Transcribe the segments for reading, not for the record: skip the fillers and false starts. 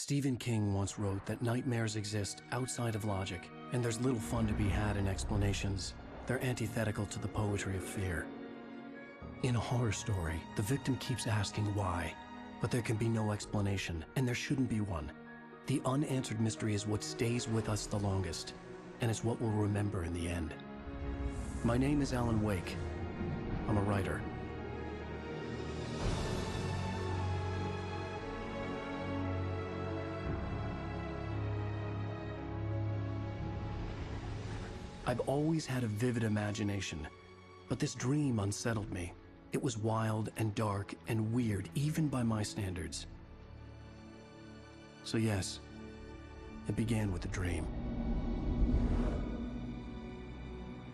Stephen King once wrote that nightmares exist outside of logic, and there's little fun to be had in explanations. They're antithetical to the poetry of fear. In a horror story, the victim keeps asking why, but there can be no explanation, and there shouldn't be one. The unanswered mystery is what stays with us the longest, and it's what we'll remember in the end. My name is Alan Wake. I'm a writer. I've always had a vivid imagination, but this dream unsettled me. It was wild and dark and weird, even by my standards. So yes, it began with a dream.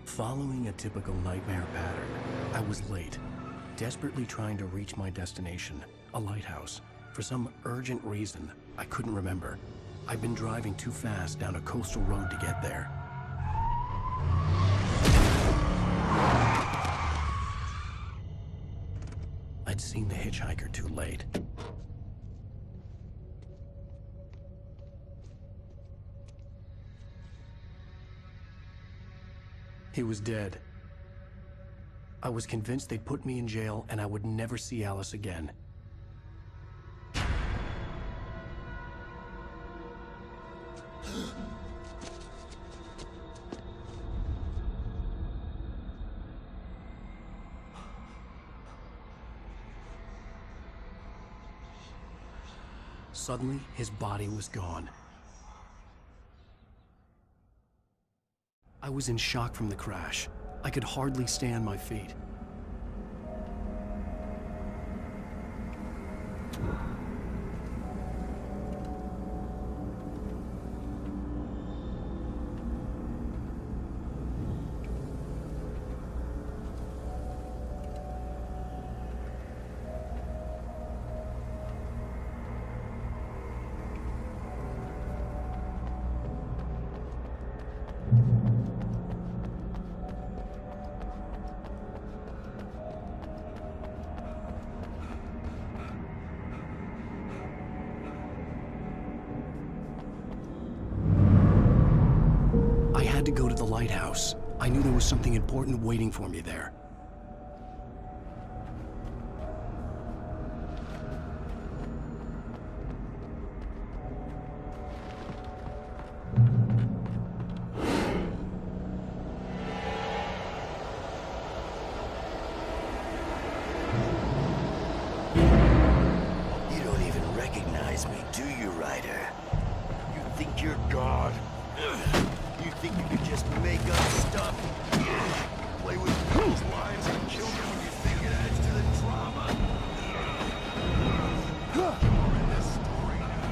Following a typical nightmare pattern, I was late, desperately trying to reach my destination, a lighthouse. For some urgent reason, I couldn't remember. I'd been driving too fast down a coastal road to get there. I'd seen the hitchhiker too late. He was dead. I was convinced they'd put me in jail and I would never see Alice again. Suddenly, his body was gone. I was in shock from the crash. I could hardly stay on my feet. I had to go to the lighthouse. I knew there was something important waiting for me there. You don't even recognize me, do you, Ryder? You think you're God? You think you could just make up stuff? Play with those lines and kill them when you think it adds to the drama? You're in this story now.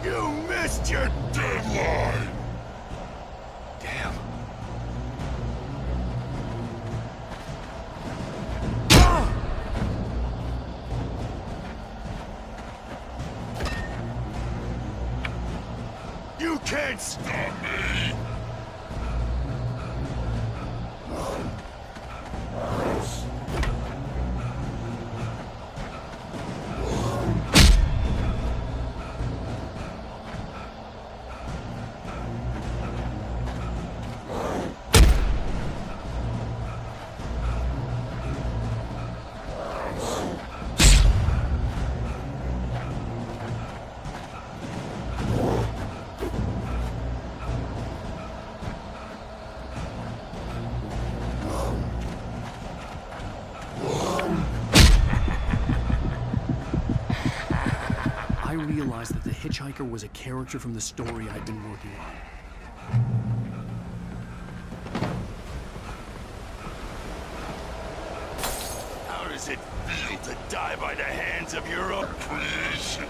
You missed your deadline! Damn. You can't stop me! I realized that the hitchhiker was a character from the story I'd been working on. How does it feel to die by the hands of your own creation?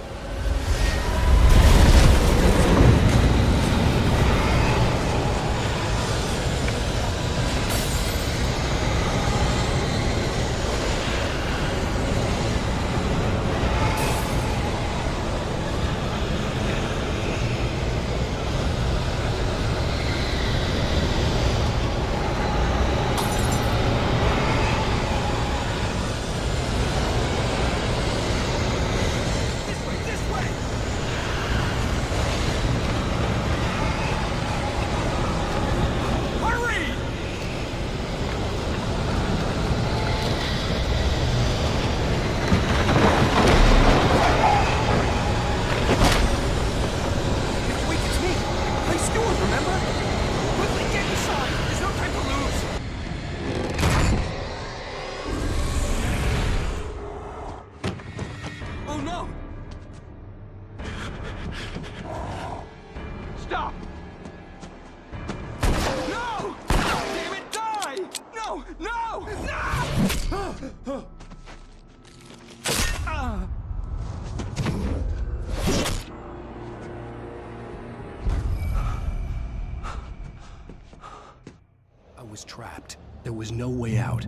was trapped. There was no way out.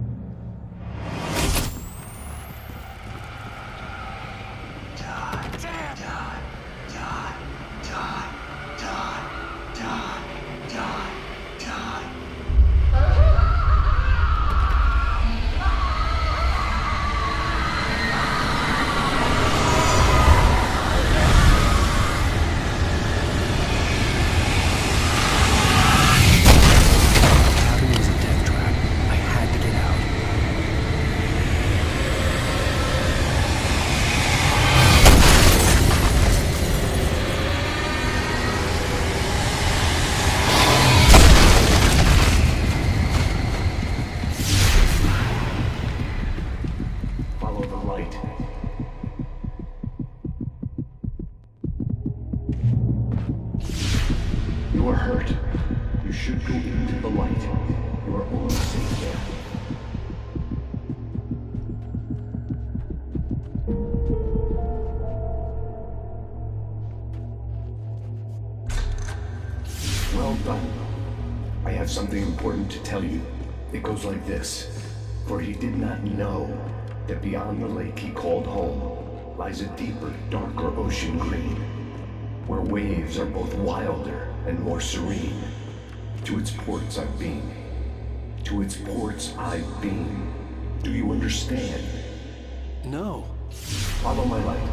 Well done. I have something important to tell you. It goes like this. For he did not know that beyond the lake he called home lies a deeper, darker ocean green, where waves are both wilder and more serene. To its ports I've been. To its ports I've been. Do you understand? No. Follow my light.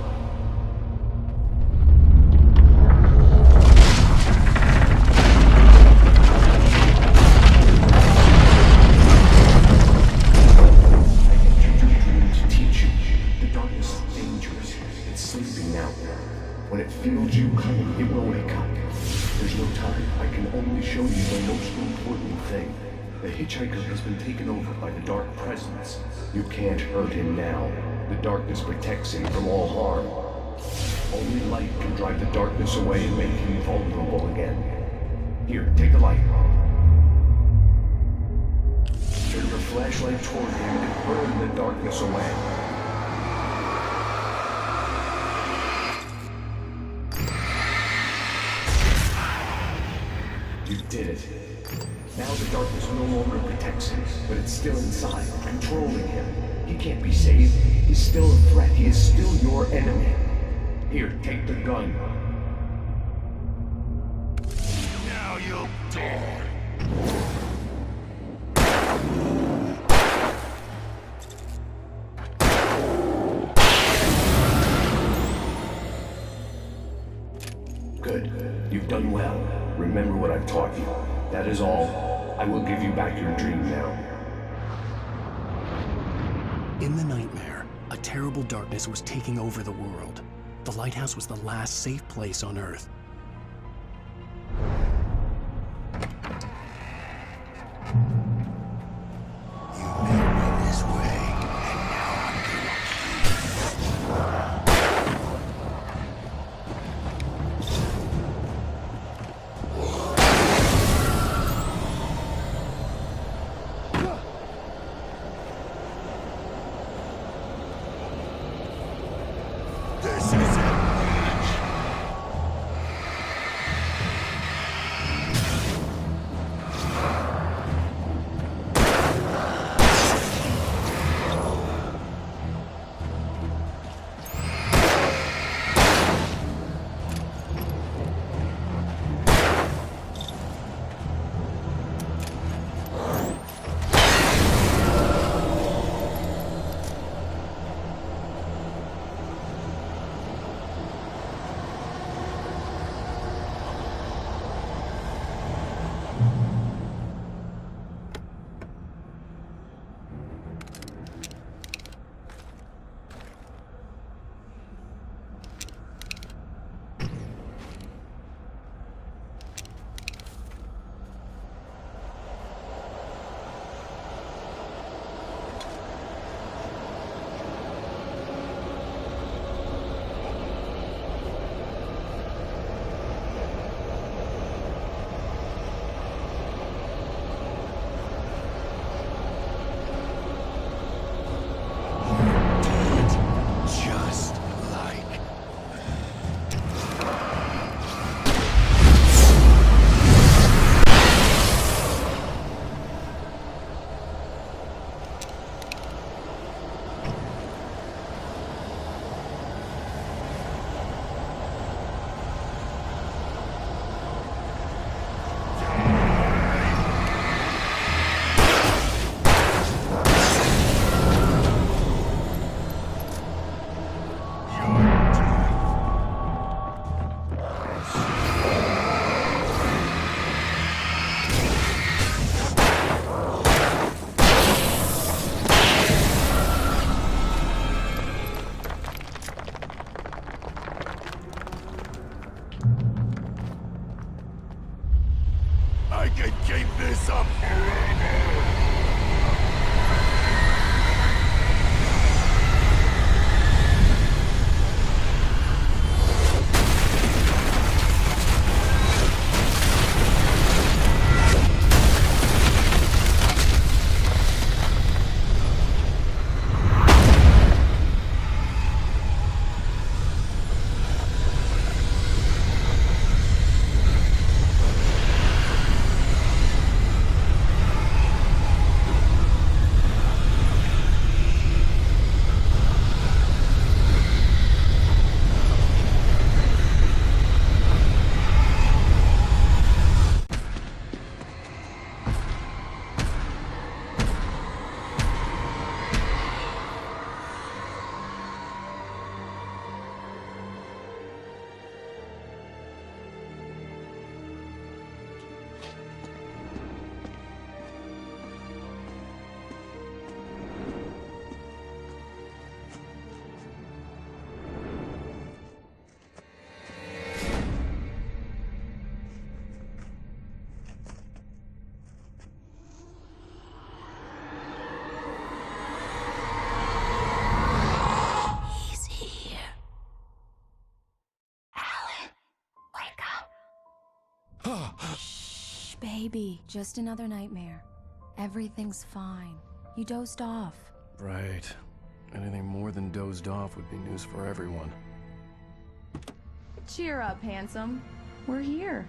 When it feels you coming, it will wake up. There's no time. I can only show you the most important thing. The hitchhiker has been taken over by the dark presence. You can't hurt him now. The darkness protects him from all harm. Only light can drive the darkness away and make him vulnerable again. Here, take the light. Turn your flashlight toward him and burn the darkness away. You did it. Now the darkness no longer protects him, but it's still inside, controlling him. He can't be saved. He's still a threat. He is still your enemy. Here, take the gun. Now you'll die. Good. You've done well. Remember what I've taught you. That is all. I will give you back your dream now. In the nightmare, a terrible darkness was taking over the world. The lighthouse was the last safe place on Earth. You made me this way, and now I'm This is it. I can keep this up forever! Shh, baby. Just another nightmare. Everything's fine. You dozed off. Right. Anything more than dozed off would be news for everyone. Cheer up, handsome. We're here.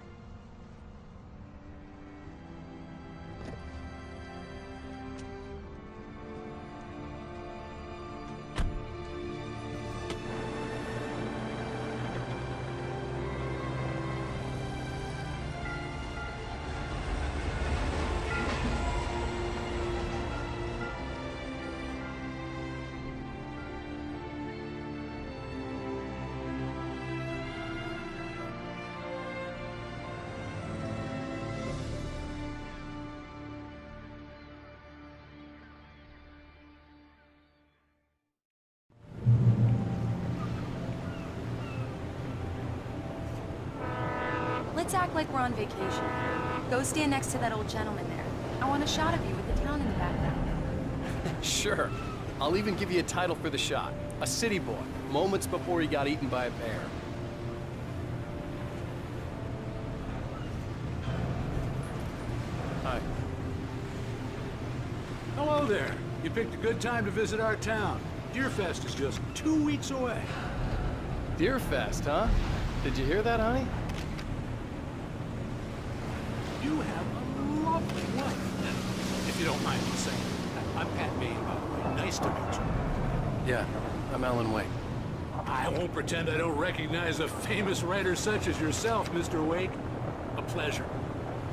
Let's act like we're on vacation. Go stand next to that old gentleman there. I want a shot of you with the town in the background. Sure. I'll even give you a title for the shot. A city boy, moments before he got eaten by a bear. Hi. Hello there. You picked a good time to visit our town. Deerfest is just 2 weeks away. Deerfest, huh? Did you hear that, honey? You have a lovely wife. If you don't mind me saying. I'm Pat Maine, by the way. Nice to meet you. Yeah, I'm Alan Wake. I won't pretend I don't recognize a famous writer such as yourself, Mr. Wake. A pleasure.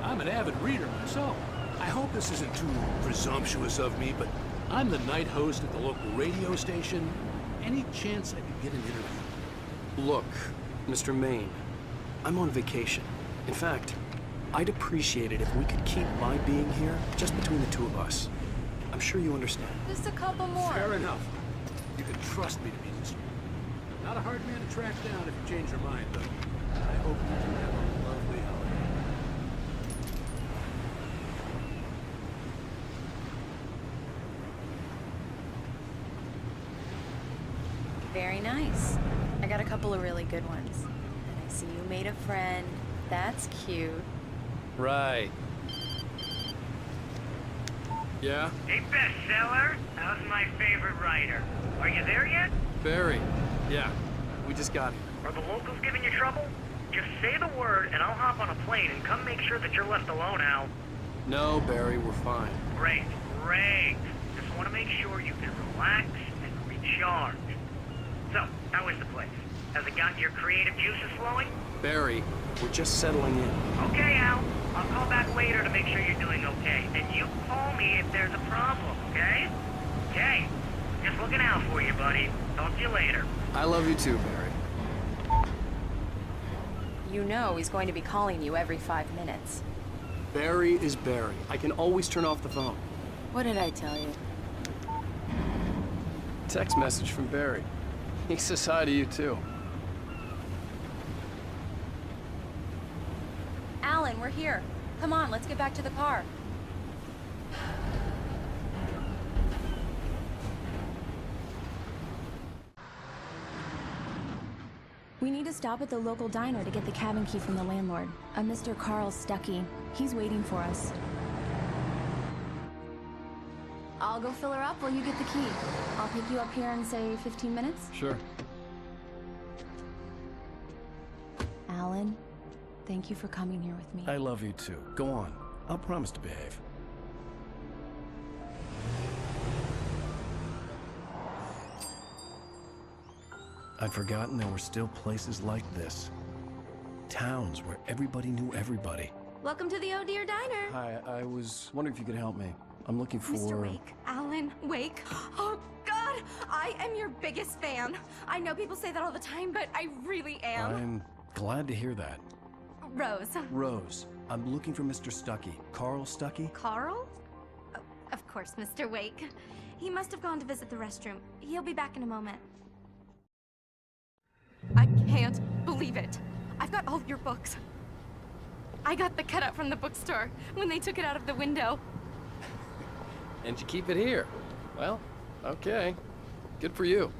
I'm an avid reader myself. I hope this isn't too presumptuous of me, but I'm the night host at the local radio station. Any chance I could get an interview? Look, Mr. Maine, I'm on vacation. In fact, I'd appreciate it if we could keep my being here just between the two of us. I'm sure you understand. Just a couple more. Fair enough. You can trust me to be this. Not a hard man to track down if you change your mind, though. I hope you do have a lovely holiday. Very nice. I got a couple of really good ones. And I see you made a friend. That's cute. Right. Yeah? Hey, bestseller, how's my favorite writer? Are you there yet? Barry. Yeah, we just got here. Are the locals giving you trouble? Just say the word and I'll hop on a plane and come make sure that you're left alone, Al. No, Barry, we're fine. Great, great. Just want to make sure you can relax and recharge. So, how is the place? Has it gotten your creative juices flowing? Barry, we're just settling in. Okay, Al. I'll call back later to make sure you're doing okay. And you call me if there's a problem, okay? Okay. Just looking out for you, buddy. Talk to you later. I love you too, Barry. You know he's going to be calling you every 5 minutes. Barry is Barry. I can always turn off the phone. What did I tell you? Text message from Barry. He says hi to you too. Alan, we're here. Come on, let's get back to the car. We need to stop at the local diner to get the cabin key from the landlord, a Mr. Carl Stuckey. He's waiting for us. I'll go fill her up while you get the key. I'll pick you up here in, say, 15 minutes? Sure. Alan, thank you for coming here with me. I love you too. Go on. I'll promise to behave. I'd forgotten there were still places like this. Towns where everybody knew everybody. Welcome to the Oh Dear Diner. Hi, I was wondering if you could help me. I'm looking for... Mr. Wake, Alan Wake. Oh, God, I am your biggest fan. I know people say that all the time, but I really am. I'm glad to hear that. Rose. Rose, I'm looking for Mr. Stuckey. Carl Stuckey? Carl? Oh, of course, Mr. Wake. He must have gone to visit the restroom. He'll be back in a moment. I can't believe it. I've got all your books. I got the cutout from the bookstore when they took it out of the window. And you keep it here. Well, okay. Good for you.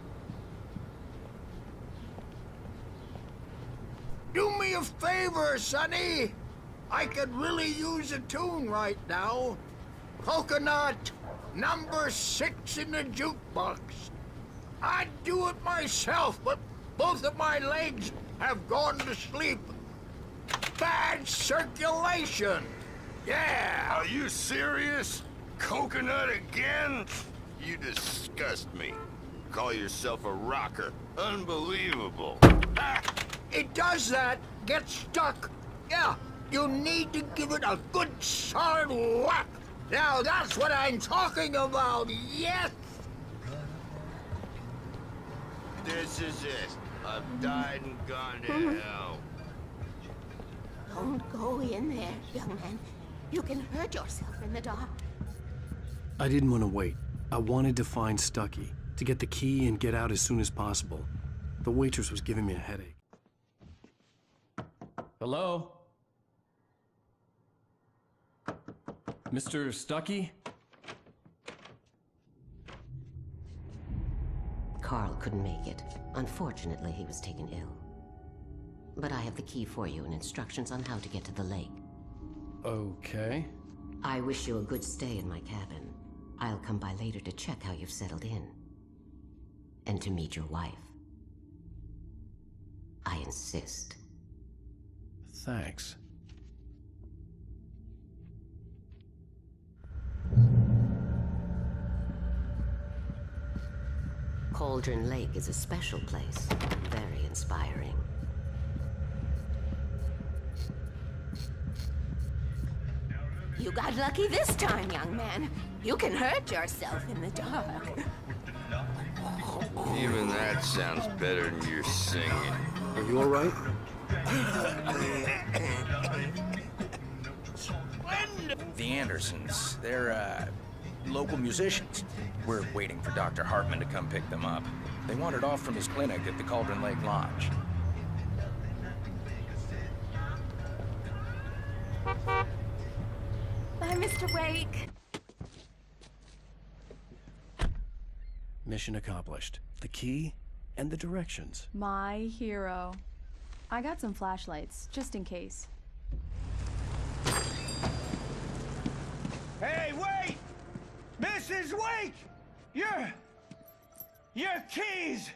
Do me a favor, Sonny. I could really use a tune right now. Coconut, number 6 in the jukebox. I'd do it myself, but both of my legs have gone to sleep. Bad circulation. Yeah. Are you serious? Coconut again? You disgust me. Call yourself a rocker. Unbelievable. Ah, it does that. Get stuck. Yeah, you need to give it a good solid whack. Now that's what I'm talking about. Yes. This is it. I've died and gone to hell. Don't go in there, young man. You can hurt yourself in the dark. I didn't want to wait. I wanted to find Stuckey, to get the key and get out as soon as possible. The waitress was giving me a headache. Hello? Mr. Stuckey? Carl couldn't make it. Unfortunately, he was taken ill. But I have the key for you and instructions on how to get to the lake. Okay. I wish you a good stay in my cabin. I'll come by later to check how you've settled in. And to meet your wife. I insist. Thanks. Cauldron Lake is a special place. Very inspiring. You got lucky this time, young man. You can hurt yourself in the dark. Even that sounds better than your singing. Are you all right? The Andersons, they're, local musicians. We're waiting for Dr. Hartman to come pick them up. They wandered off from his clinic at the Cauldron Lake Lodge. Bye, Mr. Wake. Mission accomplished. The key and the directions. My hero. I got some flashlights, just in case. Hey, wait! Mrs. Wake! Your keys!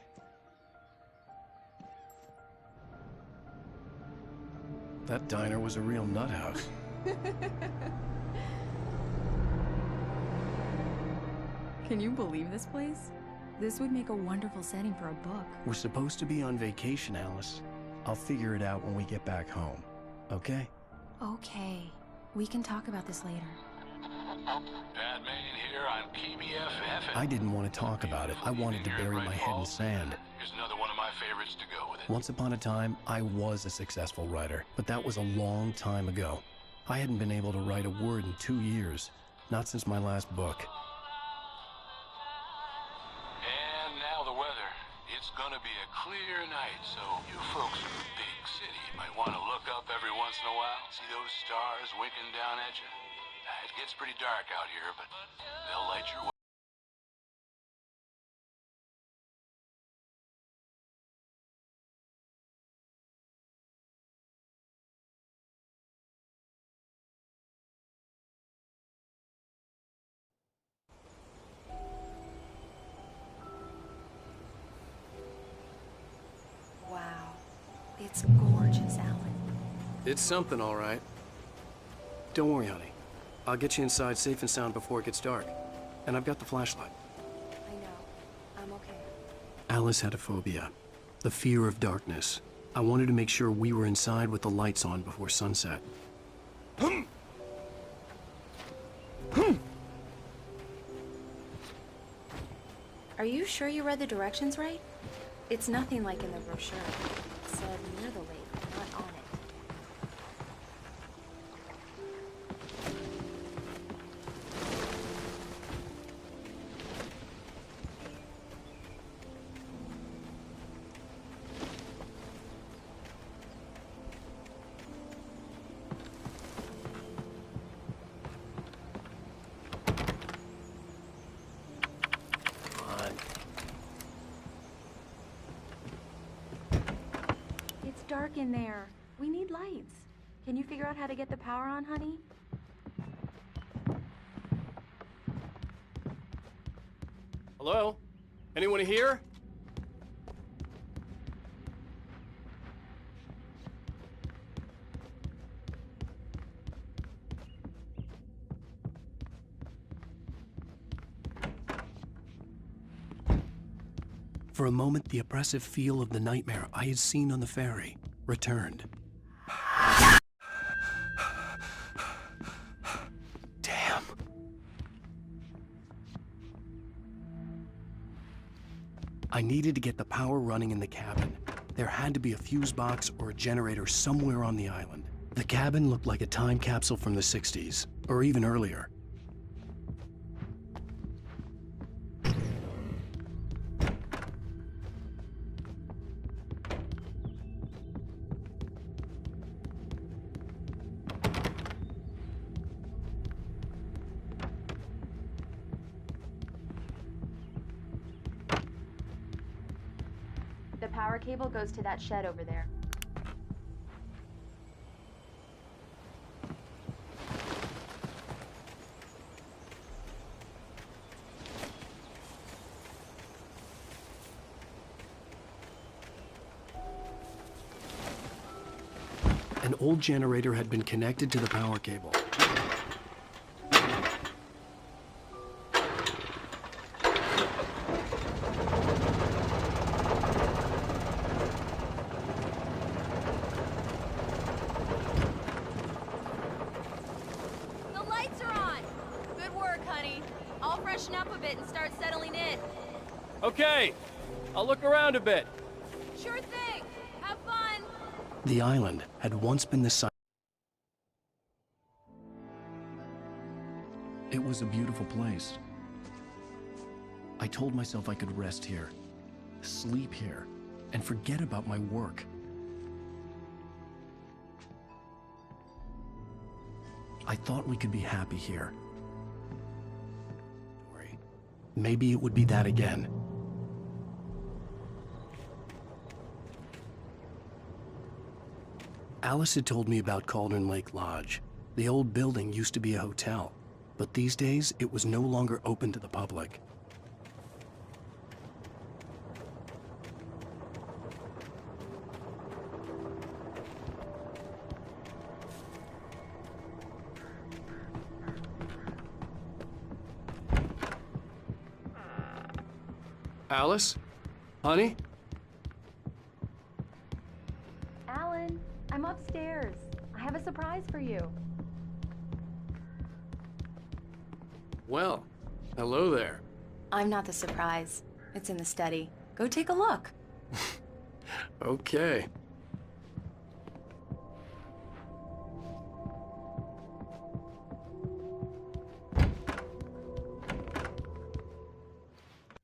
That diner was a real nut house. Can you believe this place? This would make a wonderful setting for a book. We're supposed to be on vacation, Alice. I'll figure it out when we get back home. Okay? Okay. We can talk about this later. Batman here on PBFF. I didn't want to talk about it. I wanted to bury my head in sand. Here's another one of my favorites to go with it. Once upon a time, I was a successful writer, but that was a long time ago. I hadn't been able to write a word in 2 years, not since my last book. And now the weather. It's gonna be a clear night, so you folks in the big city might want to look up every once in a while? See those stars winking down at you? It gets pretty dark out here, but they'll light your way. Wow. It's gorgeous, Alan. It's something, all right. Don't worry, honey. I'll get you inside safe and sound before it gets dark. And I've got the flashlight. I know. I'm okay. Alice had a phobia. The fear of darkness. I wanted to make sure we were inside with the lights on before sunset. Are you sure you read the directions right? It's nothing like in the brochure. It said near the lake, not on it. It's dark in there. We need lights. Can you figure out how to get the power on, honey? Hello? Anyone here? For a moment, the oppressive feel of the nightmare I had seen on the ferry returned. Damn. I needed to get the power running in the cabin. There had to be a fuse box or a generator somewhere on the island. The cabin looked like a time capsule from the 60s, or even earlier. The power cable goes to that shed over there. An old generator had been connected to the power cable. The lights are on! Good work, honey. I'll freshen up a bit and start settling in. Okay, I'll look around a bit. Sure thing. Have fun. The island had once been the site. It was a beautiful place. I told myself I could rest here, sleep here, and forget about my work. I thought we could be happy here. Maybe it would be that again. Alice had told me about Cauldron Lake Lodge. The old building used to be a hotel, but these days it was no longer open to the public. Alice? Honey? Alan, I'm upstairs. I have a surprise for you. Well, hello there. I'm not the surprise. It's in the study. Go take a look. Okay.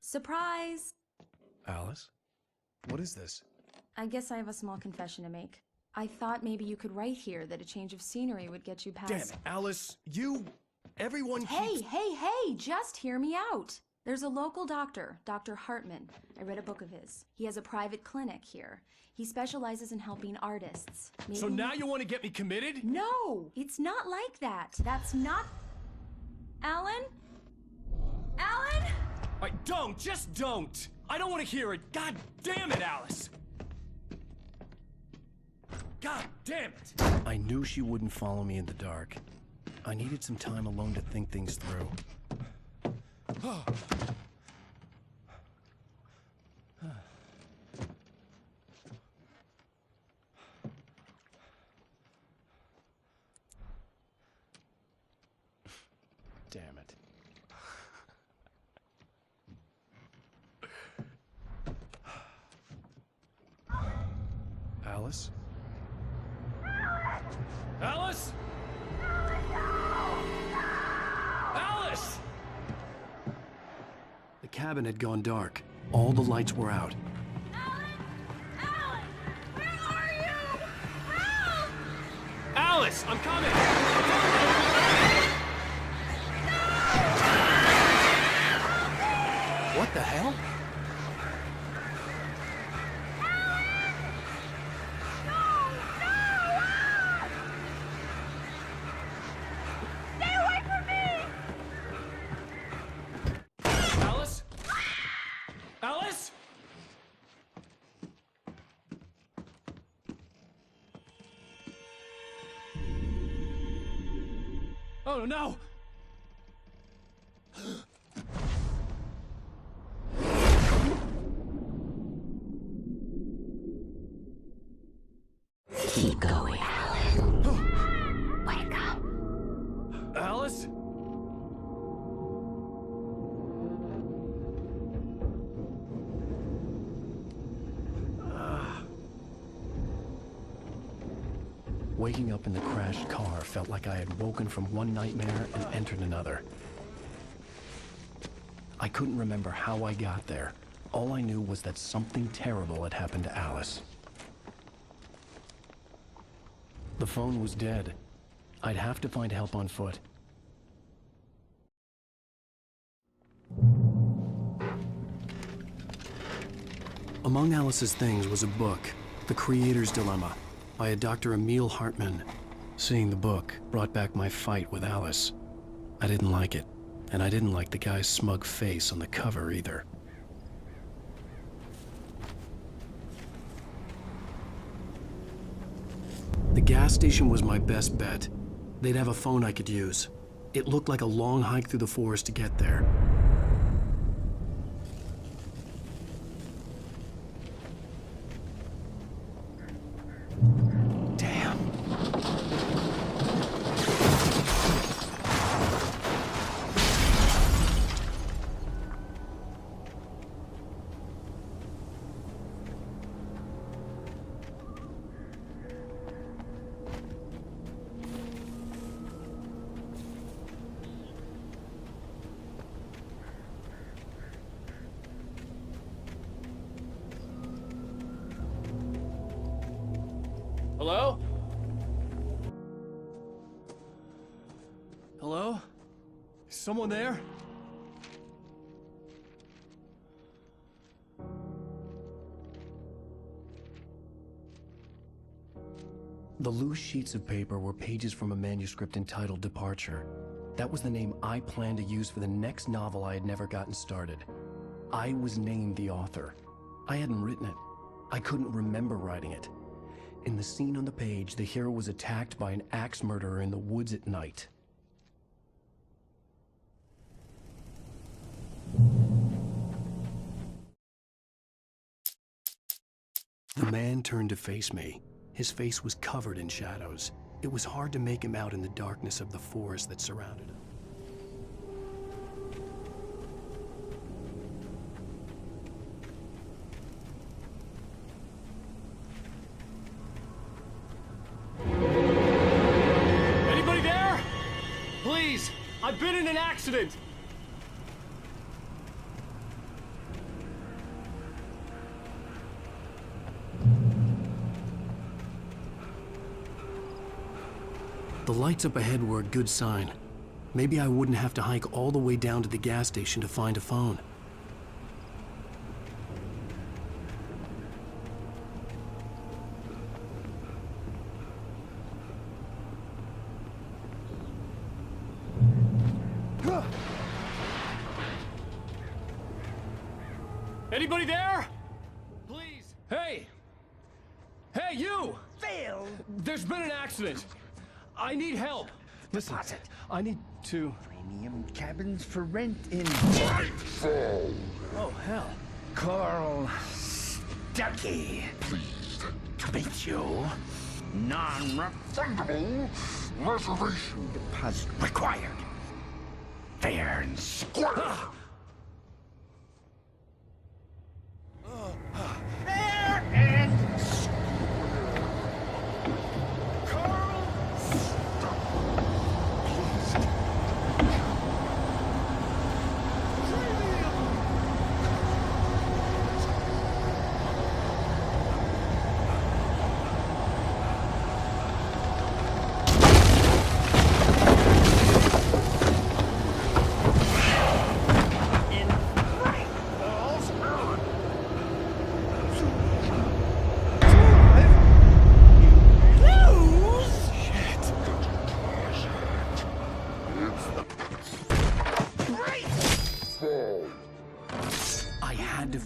Surprise! Alice? What is this? I guess I have a small confession to make. I thought maybe you could write here that a change of scenery would get you past... Damn it, Alice, everyone Hey, keeps... hey, just hear me out. There's a local doctor, Dr. Hartman. I read a book of his. He has a private clinic here. He specializes in helping artists. Maybe... So now you want to get me committed? No, it's not like that. That's not... Alan? Alan? Just don't! I don't want to hear it! God damn it, Alice! God damn it! I knew she wouldn't follow me in the dark. I needed some time alone to think things through. Damn it. Alice? Alice? Alice! The cabin had gone dark. All the lights were out. Alan, where are you? Help! Alice, I'm coming! What the hell? Oh, no! Keep going, Alan. Wake up. Alice? Waking up in the crashed car felt like I had woken from one nightmare and entered another. I couldn't remember how I got there. All I knew was that something terrible had happened to Alice. The phone was dead. I'd have to find help on foot. Among Alice's things was a book, The Creator's Dilemma, by a Dr. Emil Hartman. Seeing the book brought back my fight with Alice. I didn't like it, and I didn't like the guy's smug face on the cover either. The gas station was my best bet. They'd have a phone I could use. It looked like a long hike through the forest to get there. Hello? Hello? Is someone there? The loose sheets of paper were pages from a manuscript entitled Departure. That was the name I planned to use for the next novel I had never gotten started. I was named the author. I hadn't written it. I couldn't remember writing it. In the scene on the page, the hero was attacked by an axe murderer in the woods at night. The man turned to face me. His face was covered in shadows. It was hard to make him out in the darkness of the forest that surrounded him. Anybody there? Please, I've been in an accident. The lights up ahead were a good sign. Maybe I wouldn't have to hike all the way down to the gas station to find a phone. Anybody there? Please. Hey! Hey, you! Phil! There's been an accident. I need help. Listen, I need to... Premium cabins for rent in... Oh, hell. Carl Stuckey. Pleased to meet you. Non-refundable reservation deposit required. Fair and square. Fair and square. Carl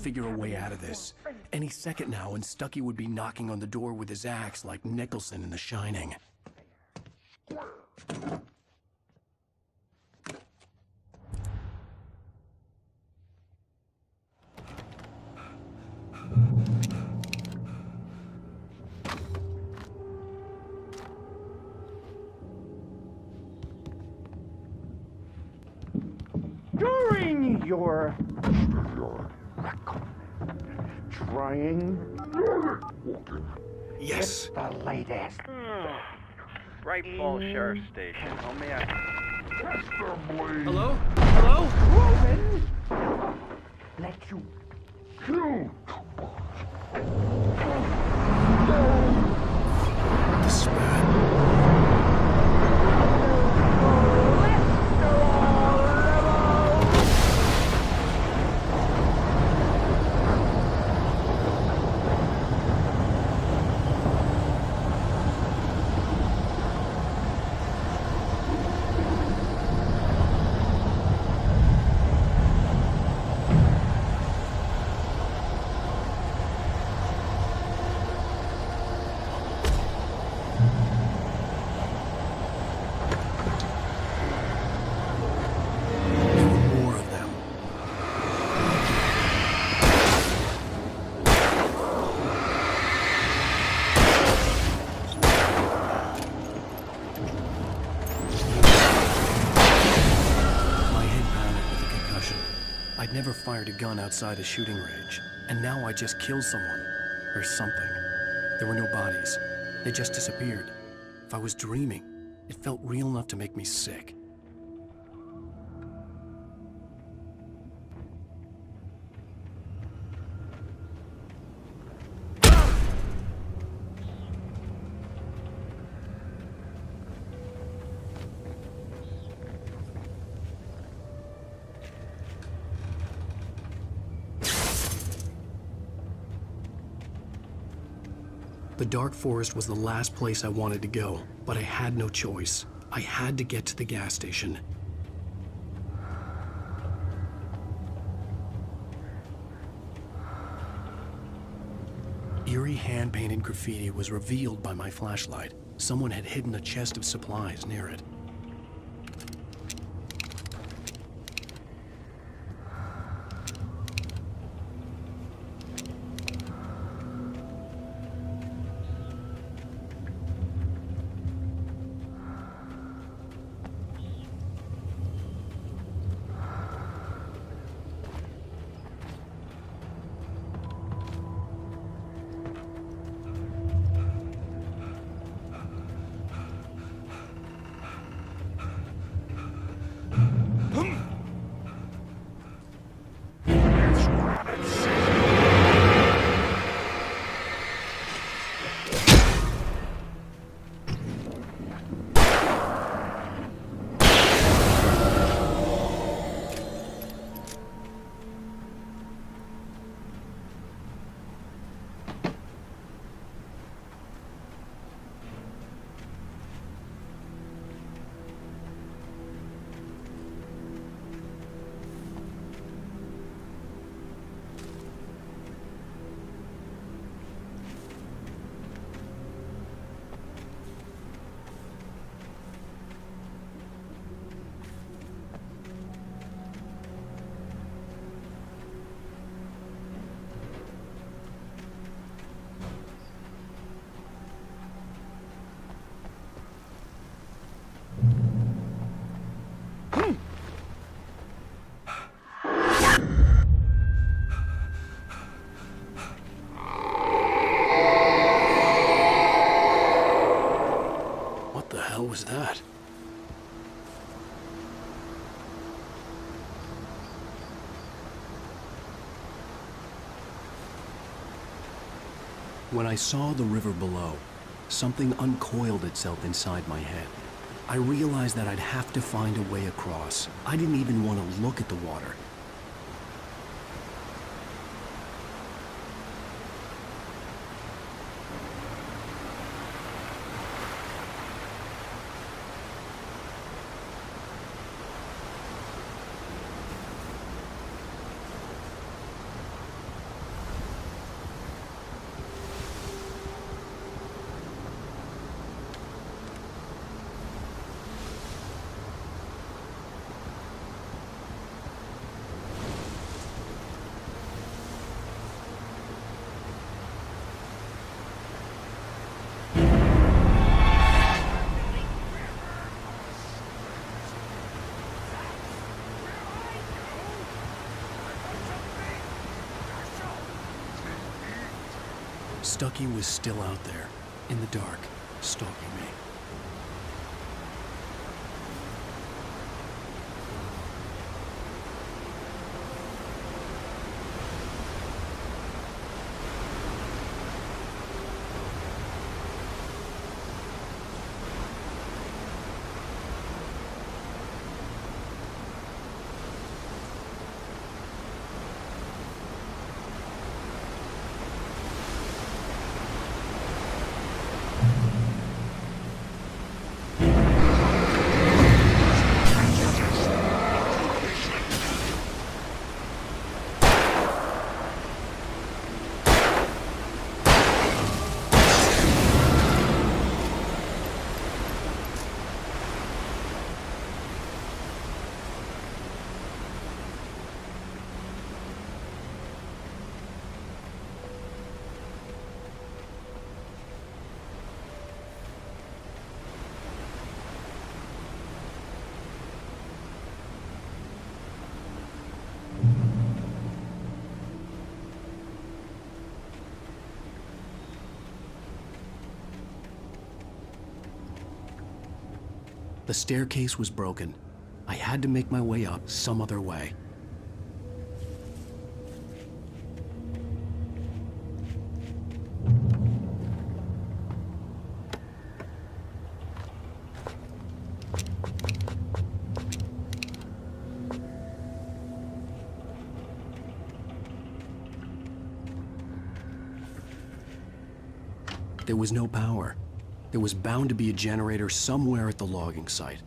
Figure a way out of this. Any second now, and Stuckey would be knocking on the door with his axe like Nicholson in The Shining. During your trying Yes. the latest. Bright Falls Sheriff Station. How may I... Hello? Hello? Roman, let you kill. I'd never fired a gun outside a shooting range, and now I just killed someone. Or something. There were no bodies. They just disappeared. If I was dreaming, it felt real enough to make me sick. The dark forest was the last place I wanted to go, but I had no choice. I had to get to the gas station. Eerie hand-painted graffiti was revealed by my flashlight. Someone had hidden a chest of supplies near it. When I saw the river below, something uncoiled itself inside my head. I realized that I'd have to find a way across. I didn't even want to look at the water. Stucky was still out there, in the dark, stalking me. The staircase was broken. I had to make my way up some other way. There was no power. There was bound to be a generator somewhere at the logging site.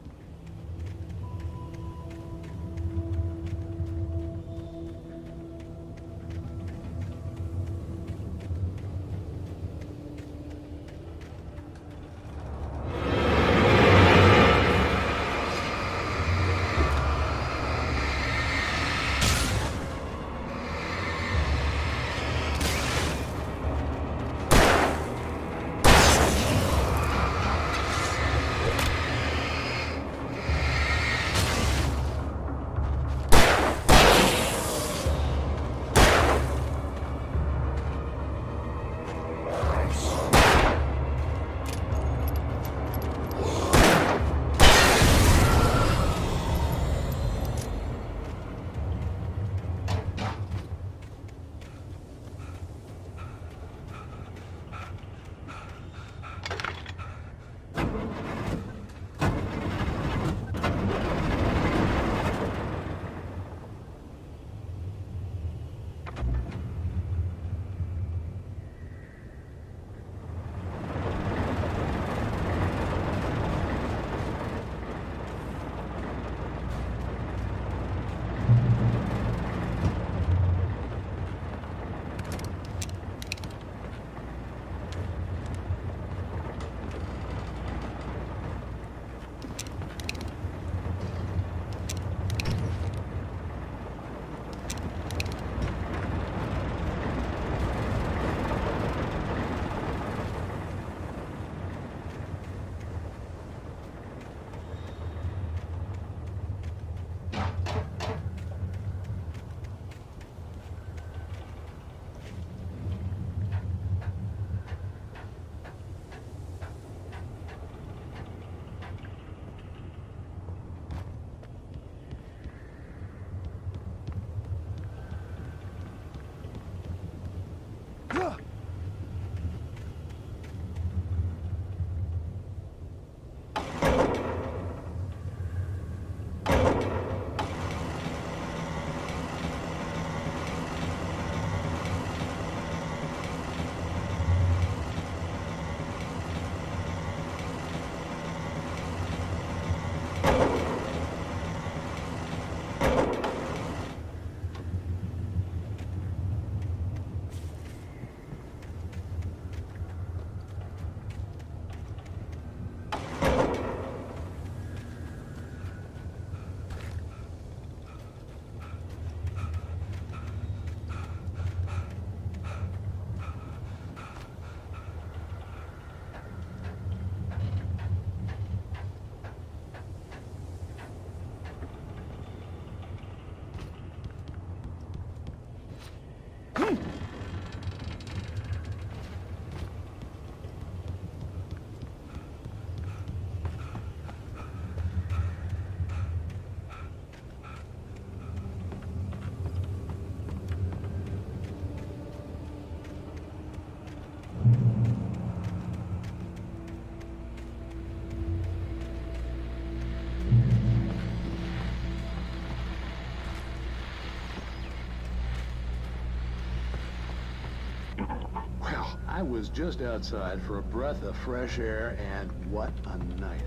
I was just outside for a breath of fresh air, and what a night.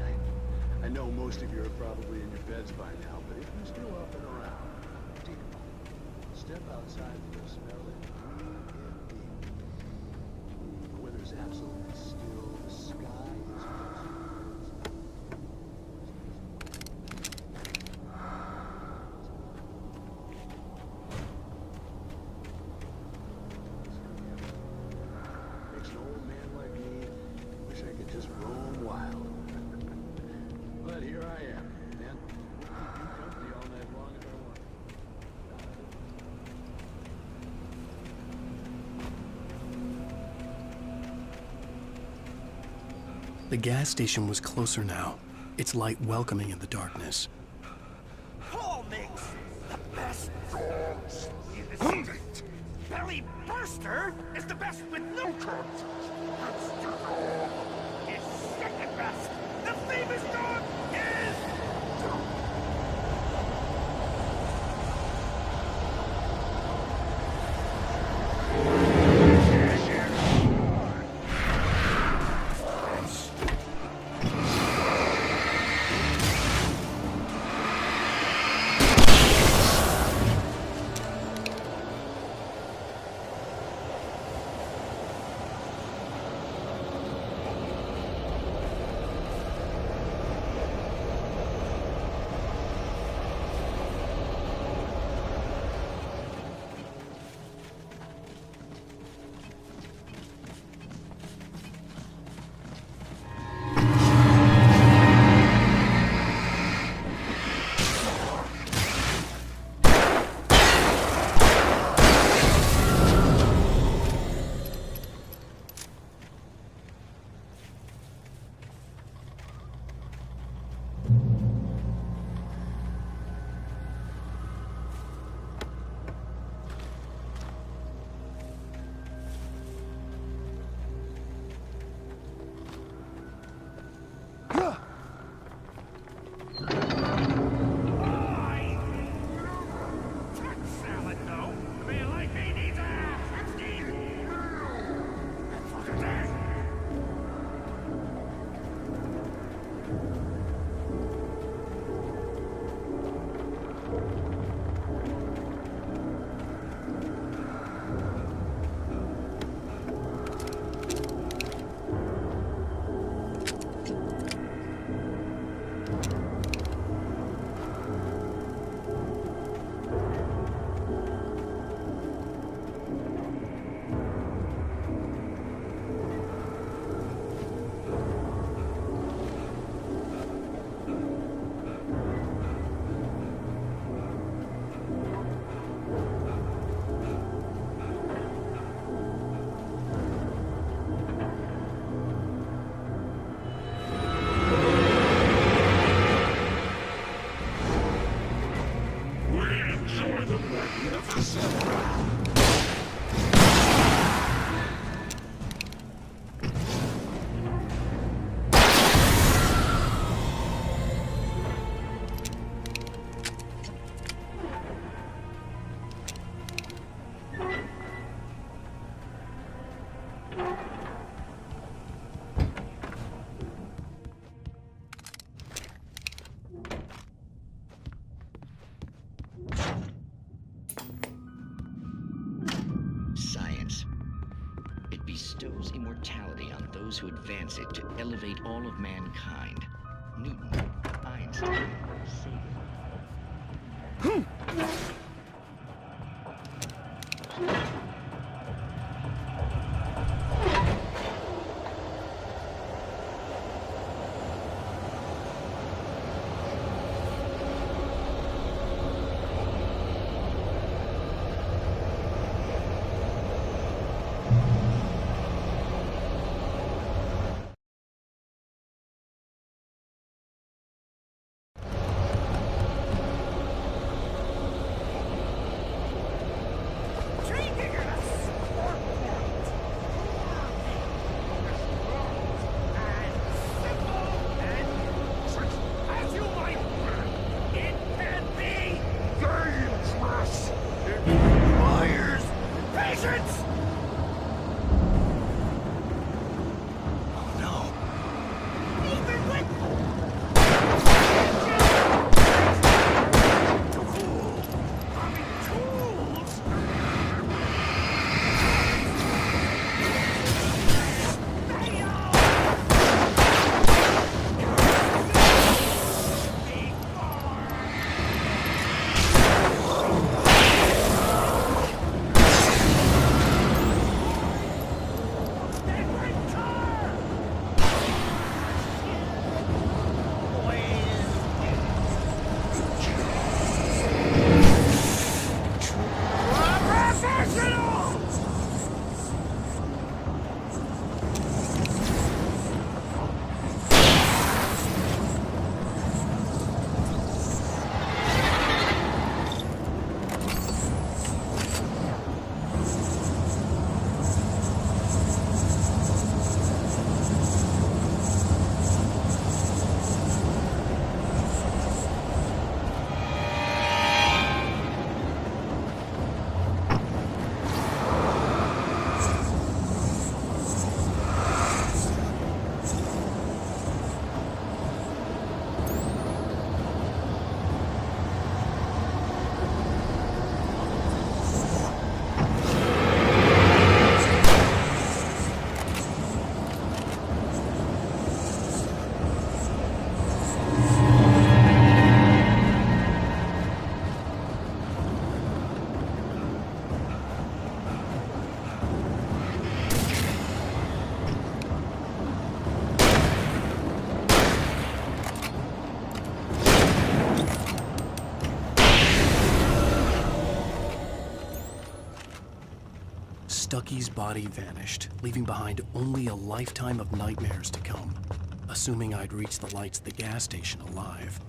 I know most of you are probably in your beds by now, but if you're still up and around, take a moment. Step outside for a smell and breathe in deep. The weather's absolutely still. The sky is makes an old man like me wish I could just roam wild. But here I am, and I'll keep you company all night long if I want. The gas station was closer now, its light welcoming in the darkness. Paul makes the best dogs in the state. Belly Burster is the best with no coat. Monster Dog is second best. The famous dog is... bestows immortality on those who advance it to elevate all of mankind. Newton, Einstein, Sagan. Stucky's body vanished, leaving behind only a lifetime of nightmares to come, assuming I'd reach the lights at the gas station alive.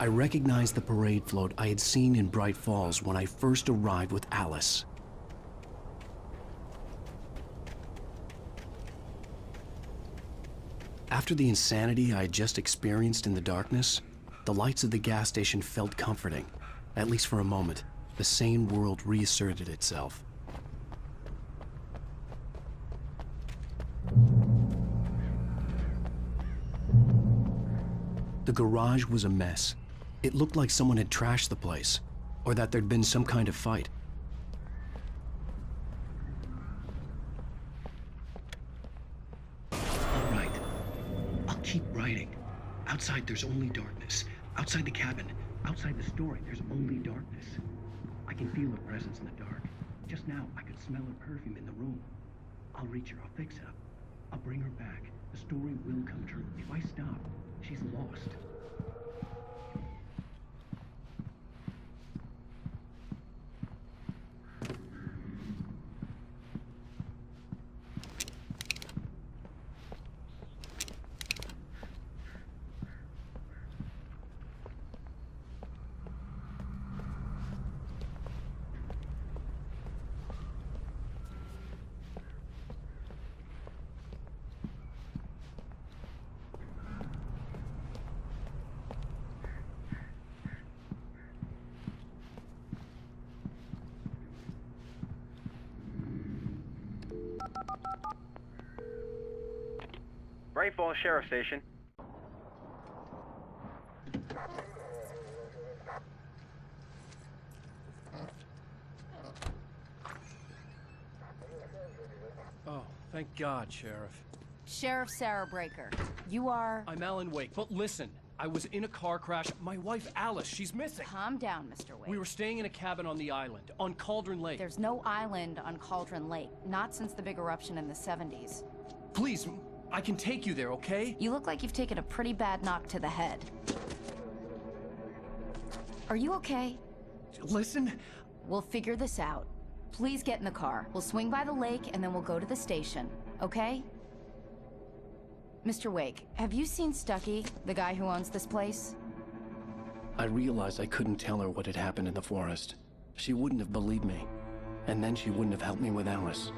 I recognized the parade float I had seen in Bright Falls when I first arrived with Alice. After the insanity I had just experienced in the darkness, the lights of the gas station felt comforting. At least for a moment, the sane world reasserted itself. The garage was a mess. It looked like someone had trashed the place, or that there'd been some kind of fight. All right. I'll keep writing. Outside, there's only darkness. Outside the cabin, outside the story, there's only darkness. I can feel her presence in the dark. Just now, I could smell her perfume in the room. I'll reach her. I'll fix it up. I'll bring her back. The story will come true. If I stop, she's lost. Bright Falls Sheriff Station. Oh, thank God, Sheriff. Sheriff Sarah Breaker. You are... I'm Alan Wake, but listen. I was in a car crash. My wife, Alice, she's missing. Calm down, Mr. Wake. We were staying in a cabin on the island, on Cauldron Lake. There's no island on Cauldron Lake. Not since the big eruption in the 70s. Please, I can take you there, okay? You look like you've taken a pretty bad knock to the head. Are you okay? Listen. We'll figure this out. Please get in the car. We'll swing by the lake and then we'll go to the station, okay? Mr. Wake, have you seen Stucky, the guy who owns this place? I realized I couldn't tell her what had happened in the forest. She wouldn't have believed me. And then she wouldn't have helped me with Alice.